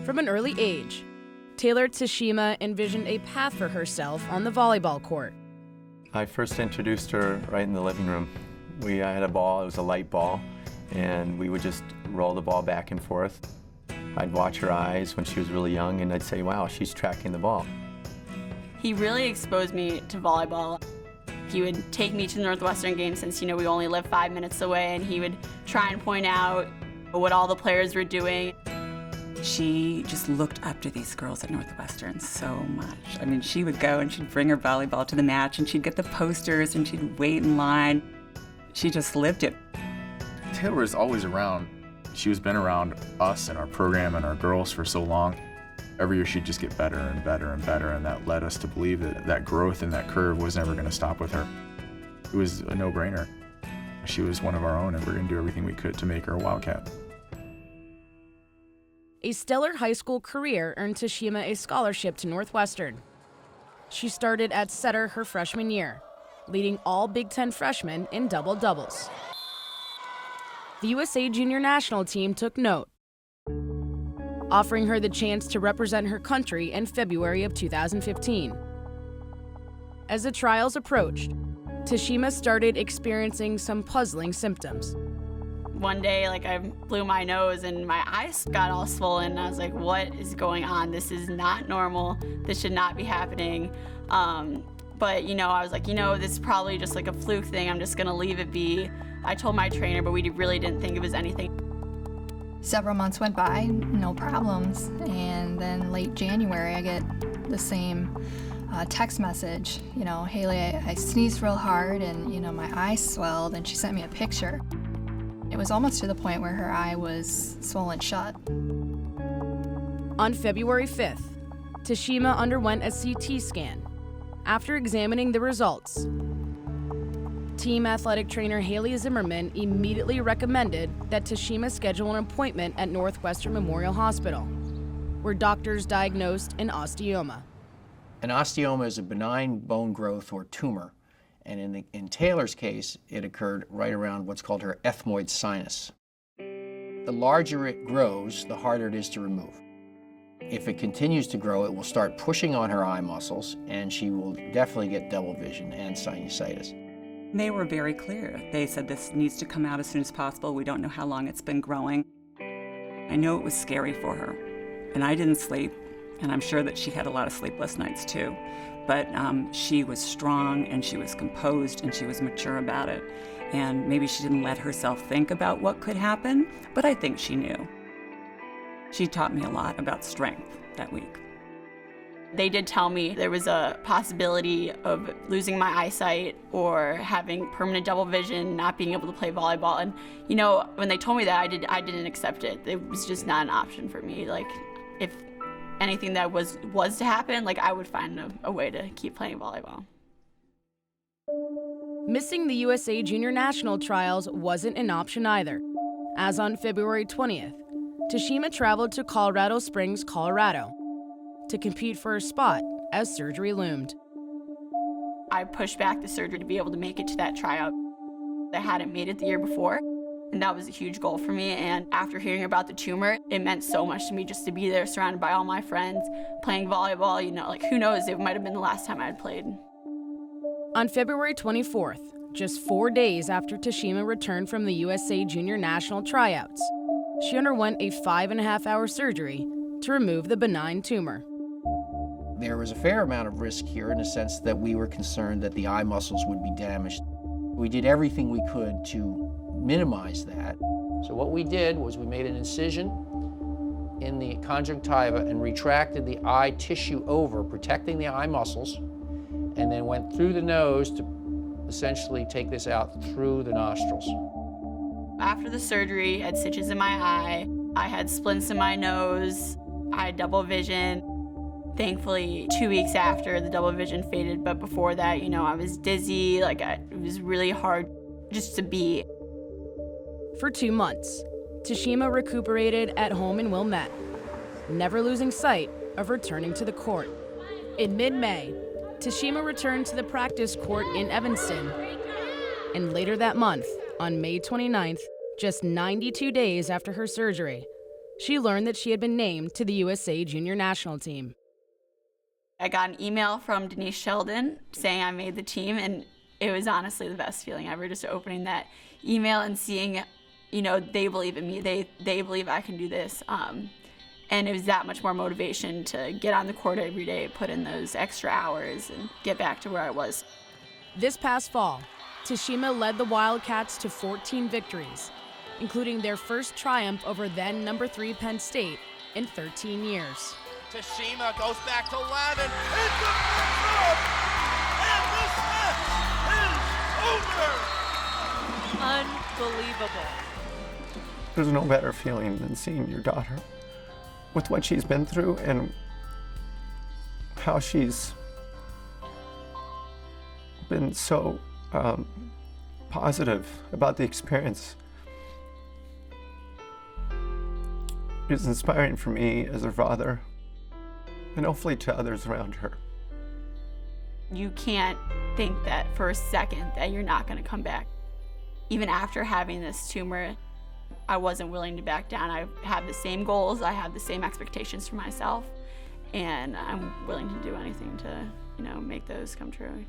From an early age, Taylor Tashima envisioned a path for herself on the volleyball court. I first introduced her right in the living room. We had a ball, it was a light ball, and we would just roll the ball back and forth. I'd watch her eyes when she was really young, and I'd say, wow, she's tracking the ball. He really exposed me to volleyball. He would take me to the Northwestern game since, we only live 5 minutes away, and he would try and point out what all the players were doing. She just looked up to these girls at Northwestern so much. I mean, she would go and she'd bring her volleyball to the match, and she'd get the posters, and she'd wait in line. She just lived it. Taylor was always around. She was been around us and our program and our girls for so long. Every year she'd just get better and better and better, and that led us to believe that that growth and that curve was never going to stop with her. It was a no-brainer. She was one of our own, and we're going to do everything we could to make her a Wildcat. A stellar high school career earned Tashima a scholarship to Northwestern. She started at setter her freshman year, leading all Big Ten freshmen in double-doubles. The USA Junior National Team took note, offering her the chance to represent her country in February of 2015. As the trials approached, Tashima started experiencing some puzzling symptoms. One day, I blew my nose and my eyes got all swollen. And I was like, what is going on? This is not normal. This should not be happening. But, I was like, this is probably just like a fluke thing. I'm just going to leave it be. I told my trainer, but we really didn't think it was anything. Several months went by, no problems. And then late January, I get the same text message. Haley, I sneezed real hard and, my eye swelled, and she sent me a picture. It was almost to the point where her eye was swollen shut. On February 5th, Tashima underwent a CT scan. After examining the results, team athletic trainer Haley Zimmerman immediately recommended that Tashima schedule an appointment at Northwestern Memorial Hospital, where doctors diagnosed an osteoma. An osteoma is a benign bone growth or tumor, and in Taylor's case, it occurred right around what's called her ethmoid sinus. The larger it grows, the harder it is to remove. If it continues to grow, it will start pushing on her eye muscles, and she will definitely get double vision and sinusitis. They were very clear. They said this needs to come out as soon as possible. We don't know how long it's been growing. I know it was scary for her, and I didn't sleep, and I'm sure that she had a lot of sleepless nights too. But she was strong, and she was composed, and she was mature about it. And maybe she didn't let herself think about what could happen, but I think she knew. She taught me a lot about strength that week. They did tell me there was a possibility of losing my eyesight or having permanent double vision, not being able to play volleyball. And, when they told me that, I didn't accept it. It was just not an option for me. If anything that was to happen, I would find a way to keep playing volleyball. Missing the USA Junior National trials wasn't an option either, as on February 20th, Tashima traveled to Colorado Springs, Colorado, to compete for her spot as surgery loomed. I pushed back the surgery to be able to make it to that tryout. I hadn't made it the year before, and that was a huge goal for me. And after hearing about the tumor, it meant so much to me just to be there surrounded by all my friends, playing volleyball. Who knows, it might have been the last time I had played. On February 24th, just 4 days after Tashima returned from the USA Junior National tryouts, she underwent a 5.5-hour surgery to remove the benign tumor. There was a fair amount of risk here in the sense that we were concerned that the eye muscles would be damaged. We did everything we could to minimize that. So what we did was we made an incision in the conjunctiva and retracted the eye tissue over, protecting the eye muscles, and then went through the nose to essentially take this out through the nostrils. After the surgery, I had stitches in my eye, I had splints in my nose, I had double vision. Thankfully, 2 weeks after, the double vision faded, but before that, I was dizzy, it was really hard just to be. For 2 months, Tashima recuperated at home in Wilmette, never losing sight of returning to the court. In mid-May, Tashima returned to the practice court in Evanston, and later that month, on May 29th, just 92 days after her surgery, she learned that she had been named to the USA Junior National Team. I got an email from Denise Sheldon saying I made the team, and it was honestly the best feeling ever, just opening that email and seeing, they believe in me. They believe I can do this. And it was that much more motivation to get on the court every day, put in those extra hours, and get back to where I was. This past fall, Tashima led the Wildcats to 14 victories, including their first triumph over then number 3 Penn State in 13 years. Tashima goes back to Lavin, hits the first up, and the set is over! Unbelievable. There's no better feeling than seeing your daughter with what she's been through and how she's been so positive about the experience. It's inspiring for me as her father and hopefully to others around her. You can't think that for a second that you're not going to come back. Even after having this tumor, I wasn't willing to back down. I have the same goals, I have the same expectations for myself, and I'm willing to do anything to, make those come true.